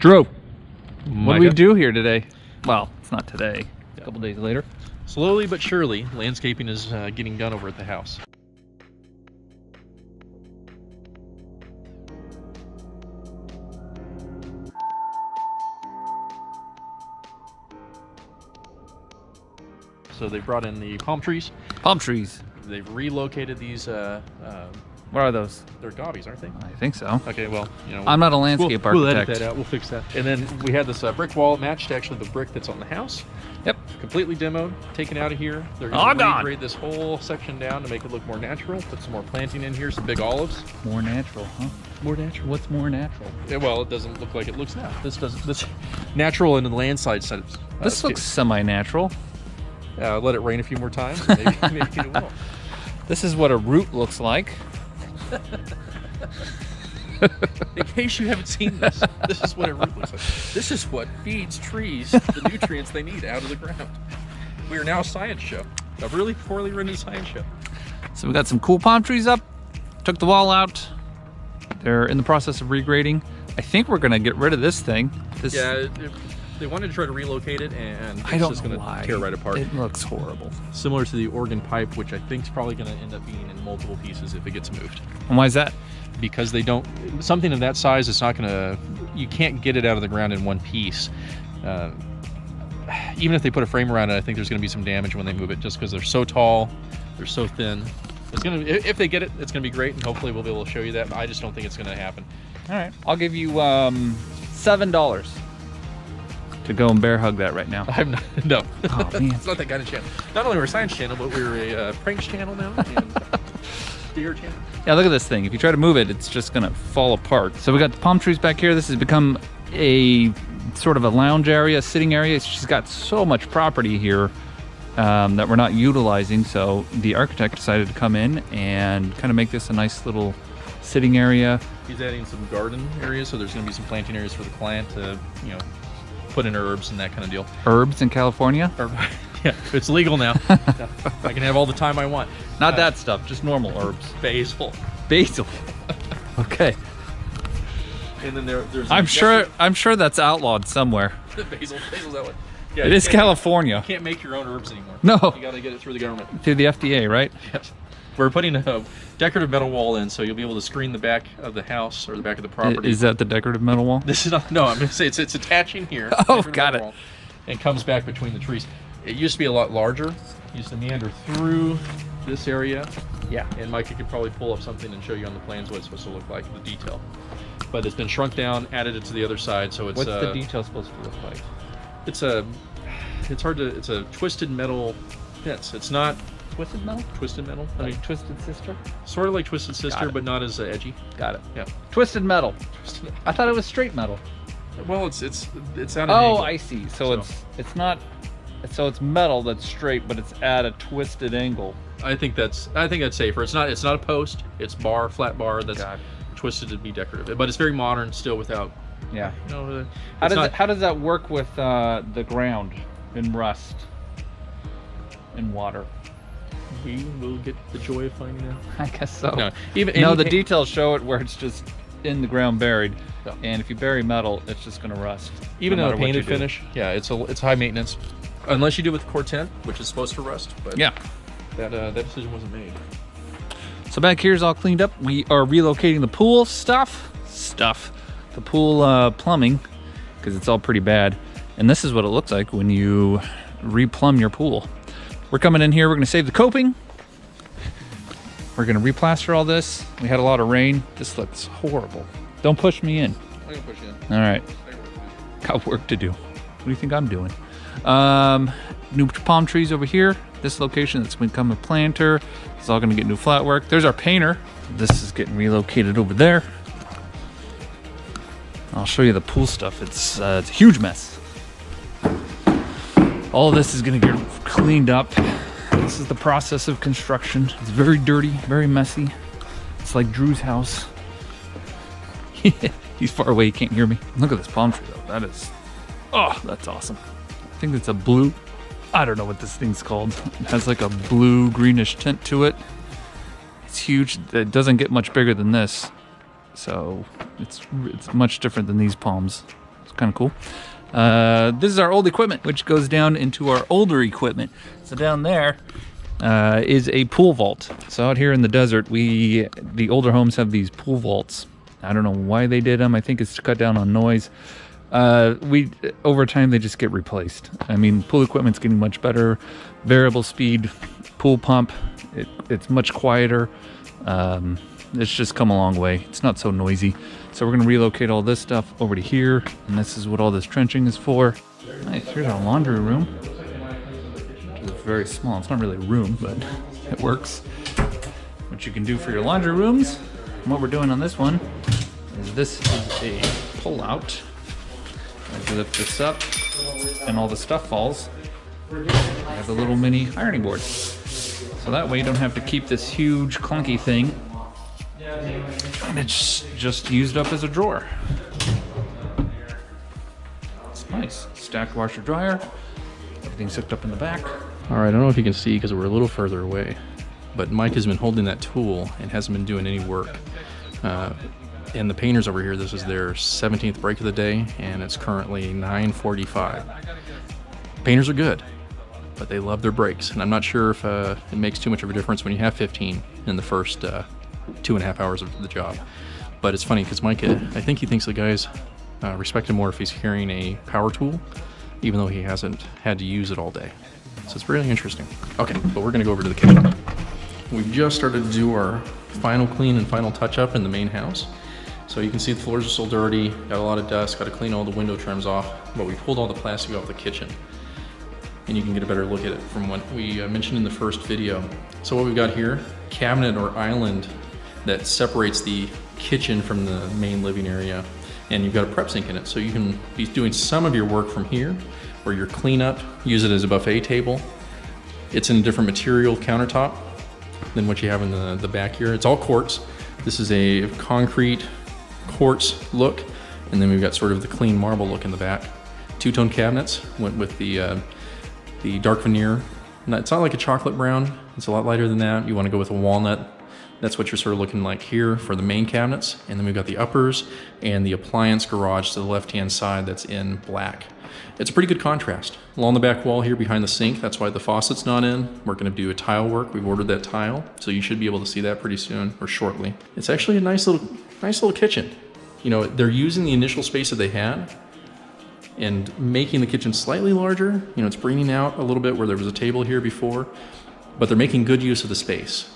Drew, what do we do here today? Well, it's not today. It's a couple days later. Slowly but surely, landscaping is getting done over at the house. So they brought in the palm trees. Palm trees. They've relocated these. What are those? They're gobbies, aren't they? I think so. Okay, well, you know. I'm not a landscape architect. We'll edit that out. We'll fix that. And then we had this brick wall matched actually the brick that's on the house. Yep. Completely demoed, taken out of here. They're going to regrade this whole section down to make it look more natural. Put some more planting in here, some big olives. More natural, huh? More natural. What's more natural? Yeah, well, it doesn't look like it looks now. This doesn't. This natural in the landslide sense. This looks semi-natural. Let it rain a few more times. And maybe it will. This is what a root looks like. In case you haven't seen this, this is what a root looks like. This is what feeds trees the nutrients they need out of the ground. We are now a science show, a really poorly written science show. So we got some cool palm trees up, took the wall out. They're in the process of regrading. I think we're gonna get rid of this thing. Yeah, they wanted to try to relocate it, and it's just going to tear right apart. It looks horrible. Similar to the organ pipe, which I think is probably going to end up being in multiple pieces if it gets moved. And why is that? Because they don't, something of that size, it's not going to, you can't get it out of the ground in one piece. Even if they put a frame around it, I think there's going to be some damage when they move it, just because they're so tall, they're so thin. It's going to, if they get it, it's going to be great, and hopefully we'll be able to show you that, but I just don't think it's going to happen. All right, I'll give you $7 to go and bear hug that right now. I'm not, no. Oh, man. It's not that kind of channel. Not only we're a science channel, but we're a pranks channel now, and deer channel. Yeah, look at this thing. If you try to move it, it's just gonna fall apart. So we got the palm trees back here. This has become a sort of a lounge area, sitting area. She's got so much property here that we're not utilizing. So the architect decided to come in and kind of make this a nice little sitting area. He's adding some garden areas, so there's gonna be some planting areas for the client to, you know, put in herbs and that kind of deal. Herbs in California? Yeah, it's legal now. I can have all the time I want. Not that stuff, just normal herbs. Basil. Basil. Okay. And then there's. I'm sure that's outlawed somewhere. Basil's that way. Yeah, it is California. You can't make your own herbs anymore. No. You got to get it through the government. Through the FDA, right? Yes. We're putting a decorative metal wall in, so you'll be able to screen the back of the house or the back of the property. Is that the decorative metal wall? This is not. No, I'm going to say it's attaching here. Oh, got it. And comes back between the trees. It used to be a lot larger. It used to meander through this area. Yeah. And Micah could probably pull up something and show you on the plans what it's supposed to look like, the detail. But it's been shrunk down, added it to the other side, so it's. What's the detail supposed to look like? It's a twisted metal fence. It's not. Twisted metal? Twisted metal. I mean, Twisted Sister? Sort of like Twisted Sister, but not as edgy. Got it. Yeah. Twisted metal. I thought it was straight metal. Well, it's at an Oh, angle. I see. So it's not. So it's metal that's straight, but it's at a twisted angle. I think that's safer. It's not a post. It's flat bar that's twisted to be decorative, but it's very modern still without. Yeah. You know, how does that work with the ground in rust in water? We will get the joy of finding out. I guess so. No, the details show it where it's just in the ground buried, and if you bury metal, it's just going to rust. Even in a painted finish, yeah, it's high maintenance, unless you do it with Corten, which is supposed to rust. But yeah, that decision wasn't made. So back here's all cleaned up. We are relocating the pool stuff, the pool plumbing, because it's all pretty bad. And this is what it looks like when you replumb your pool. We're coming in here, we're gonna save the coping. We're gonna replaster all this. We had a lot of rain. This looks horrible. Don't push me in. I'm gonna push you in. All right. Got work to do. What do you think I'm doing? New palm trees over here. This location that's become a planter. It's all gonna get new flat work. There's our painter. This is getting relocated over there. I'll show you the pool stuff. It's a huge mess. All of this is gonna get cleaned up. This is the process of construction. It's very dirty, very messy. It's like Drew's house. He's far away, he can't hear me. Look at this palm tree though. That is, oh, that's awesome. I think it's a blue, I don't know what this thing's called. It has like a blue greenish tint to it. It's huge. It doesn't get much bigger than this. So it's much different than these palms. It's kind of cool. This is our old equipment, which goes down into our older equipment. So down there is a pool vault. So out here in the desert, the older homes have these pool vaults. I don't know why they did them. I think it's to cut down on noise. Over time, they just get replaced. I mean, pool equipment's getting much better. Variable speed pool pump. It's much quieter. It's just come a long way. It's not so noisy. So we're going to relocate all this stuff over to here, and this is what all this trenching is for. Nice. Here's our laundry room. It's very small. It's not really a room, but it works. What you can do for your laundry rooms, and what we're doing on this one, is this is a pull-out. I lift this up, and all the stuff falls. I have a little mini ironing board. So that way you don't have to keep this huge clunky thing, and it's just used up as a drawer. It's nice. Stacked washer dryer. Everything's hooked up in the back. All right, I don't know if you can see because we're a little further away, but Mike has been holding that tool and hasn't been doing any work. And the painters over here, this is their 17th break of the day, and it's currently 9:45. Painters are good, but they love their breaks, and I'm not sure if it makes too much of a difference when you have 15 in the first 2.5 hours of the job. But it's funny because Mike, I think he thinks the guys respect him more if he's carrying a power tool, even though he hasn't had to use it all day. So it's really interesting. Okay, but we're gonna go over to the kitchen. We've just started to do our final clean and final touch up in the main house. So you can see the floors are still dirty, got a lot of dust, got to clean all the window trims off, but we pulled all the plastic off the kitchen. And you can get a better look at it from what we mentioned in the first video. So what we've got here, cabinet or island that separates the kitchen from the main living area, and you've got a prep sink in it. So you can be doing some of your work from here, or your cleanup, use it as a buffet table. It's in a different material countertop than what you have in the back here. It's all quartz. This is a concrete quartz look, and then we've got sort of the clean marble look in the back. Two-tone cabinets went with the dark veneer. It's not like a chocolate brown, it's a lot lighter than that. You want to go with a walnut. That's what you're sort of looking like here for the main cabinets. And then we've got the uppers and the appliance garage to the left-hand side that's in black. It's a pretty good contrast. Along the back wall here behind the sink, that's why the faucet's not in. We're going to do a tile work. We've ordered that tile, so you should be able to see that pretty soon or shortly. It's actually a nice little kitchen. You know, they're using the initial space that they had and making the kitchen slightly larger. You know, it's bringing out a little bit where there was a table here before, but they're making good use of the space.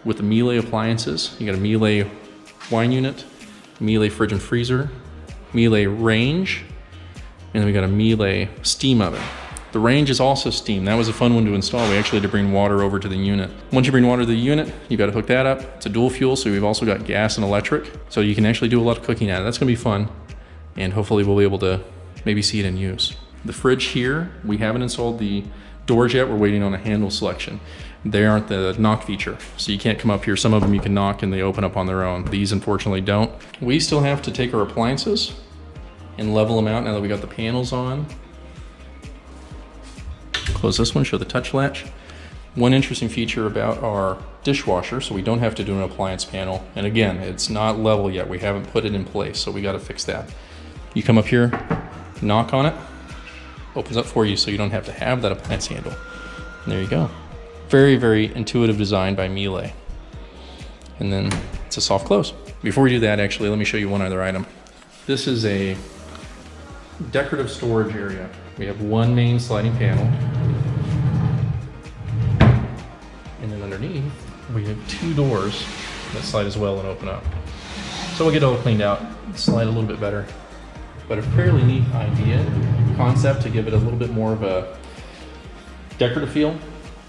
With the Miele appliances, you got a Miele wine unit, Miele fridge and freezer, Miele range, and then we got a Miele steam oven. The range is also steam. That was a fun one to install. We actually had to bring water over to the unit. Once you bring water to the unit, you got to hook that up. It's a dual fuel, so we've also got gas and electric. So you can actually do a lot of cooking at it. That's gonna be fun. And hopefully we'll be able to maybe see it in use. The fridge here, we haven't installed the doors yet. We're waiting on a handle selection. They aren't the knock feature, so you can't come up here. Some of them you can knock and they open up on their own. These unfortunately don't. We still have to take our appliances and level them out now that we got the panels on. Close this one, show the touch latch. One interesting feature about our dishwasher, so we don't have to do an appliance panel. And again, it's not level yet. We haven't put it in place, so we got to fix that. You come up here, knock on it, opens up for you so you don't have to have that appliance handle. And there you go. Very, very intuitive design by Miele. And then it's a soft close. Before we do that, actually, let me show you one other item. This is a decorative storage area. We have one main sliding panel. And then underneath, we have two doors that slide as well and open up. So we'll get it all cleaned out, slide a little bit better. But a fairly neat idea, concept to give it a little bit more of a decorative feel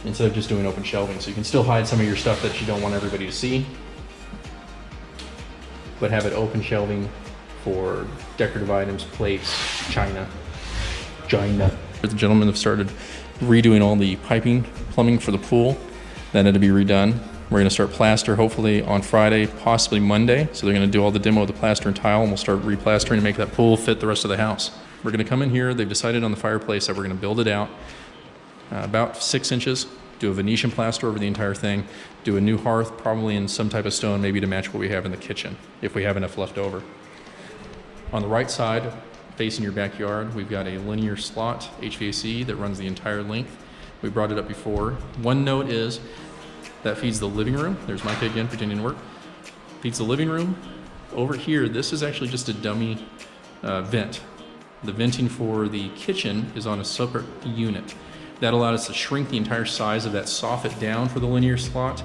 instead of just doing open shelving. So you can still hide some of your stuff that you don't want everybody to see, but have it open shelving for decorative items, plates, china. The gentlemen have started redoing all the piping, plumbing for the pool. That had to be redone. We're gonna start plaster hopefully on Friday, possibly Monday. So they're gonna do all the demo of the plaster and tile, and we'll start replastering to make that pool fit the rest of the house. We're gonna come in here. They've decided on the fireplace that we're gonna build it out about 6 inches, do a Venetian plaster over the entire thing, do a new hearth, probably in some type of stone, maybe to match what we have in the kitchen, if we have enough left over. On the right side, facing your backyard. We've got a linear slot HVAC that runs the entire length. We brought it up before. One note is that feeds the living room. There's Micah again pretending to work. Feeds the living room. Over here, this is actually just a dummy vent. The venting for the kitchen is on a separate unit. That allowed us to shrink the entire size of that soffit down for the linear slot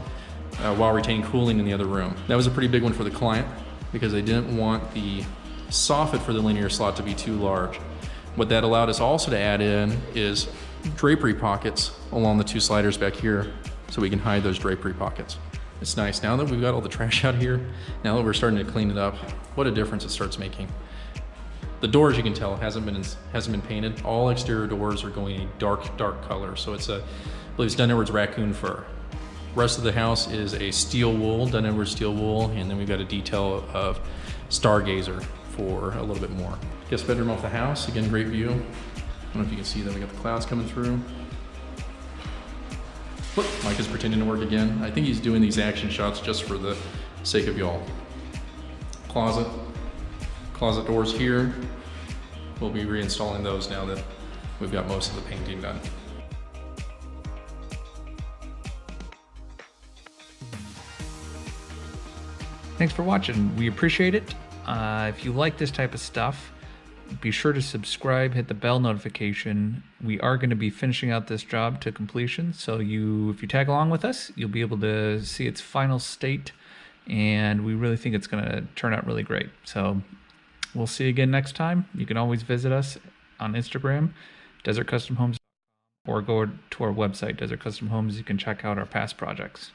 while retaining cooling in the other room. That was a pretty big one for the client because they didn't want the soffit for the linear slot to be too large. What that allowed us also to add in is drapery pockets along the two sliders back here so we can hide those drapery pockets. It's nice. Now that we've got all the trash out here, now that we're starting to clean it up, what a difference it starts making. The doors, you can tell, hasn't been painted. All exterior doors are going a dark color. So it's I believe it's Dunn Edwards raccoon fur. Rest of the house is a steel wool, Dunn Edwards steel wool, and then we've got a detail of Stargazer for a little bit more. Guest bedroom off the house, again, great view. I don't know if you can see that we got the clouds coming through. Whoop, Mike is pretending to work again. I think he's doing these action shots just for the sake of y'all. Closet doors here. We'll be reinstalling those now that we've got most of the painting done. Thanks for watching. We appreciate it. If you like this type of stuff, be sure to subscribe, hit the bell notification. We are going to be finishing out this job to completion, so if you tag along with us, you'll be able to see its final state, and we really think it's going to turn out really great. So we'll see you again next time. You can always visit us on Instagram, Desert Custom Homes, or go to our website, Desert Custom Homes. You can check out our past projects.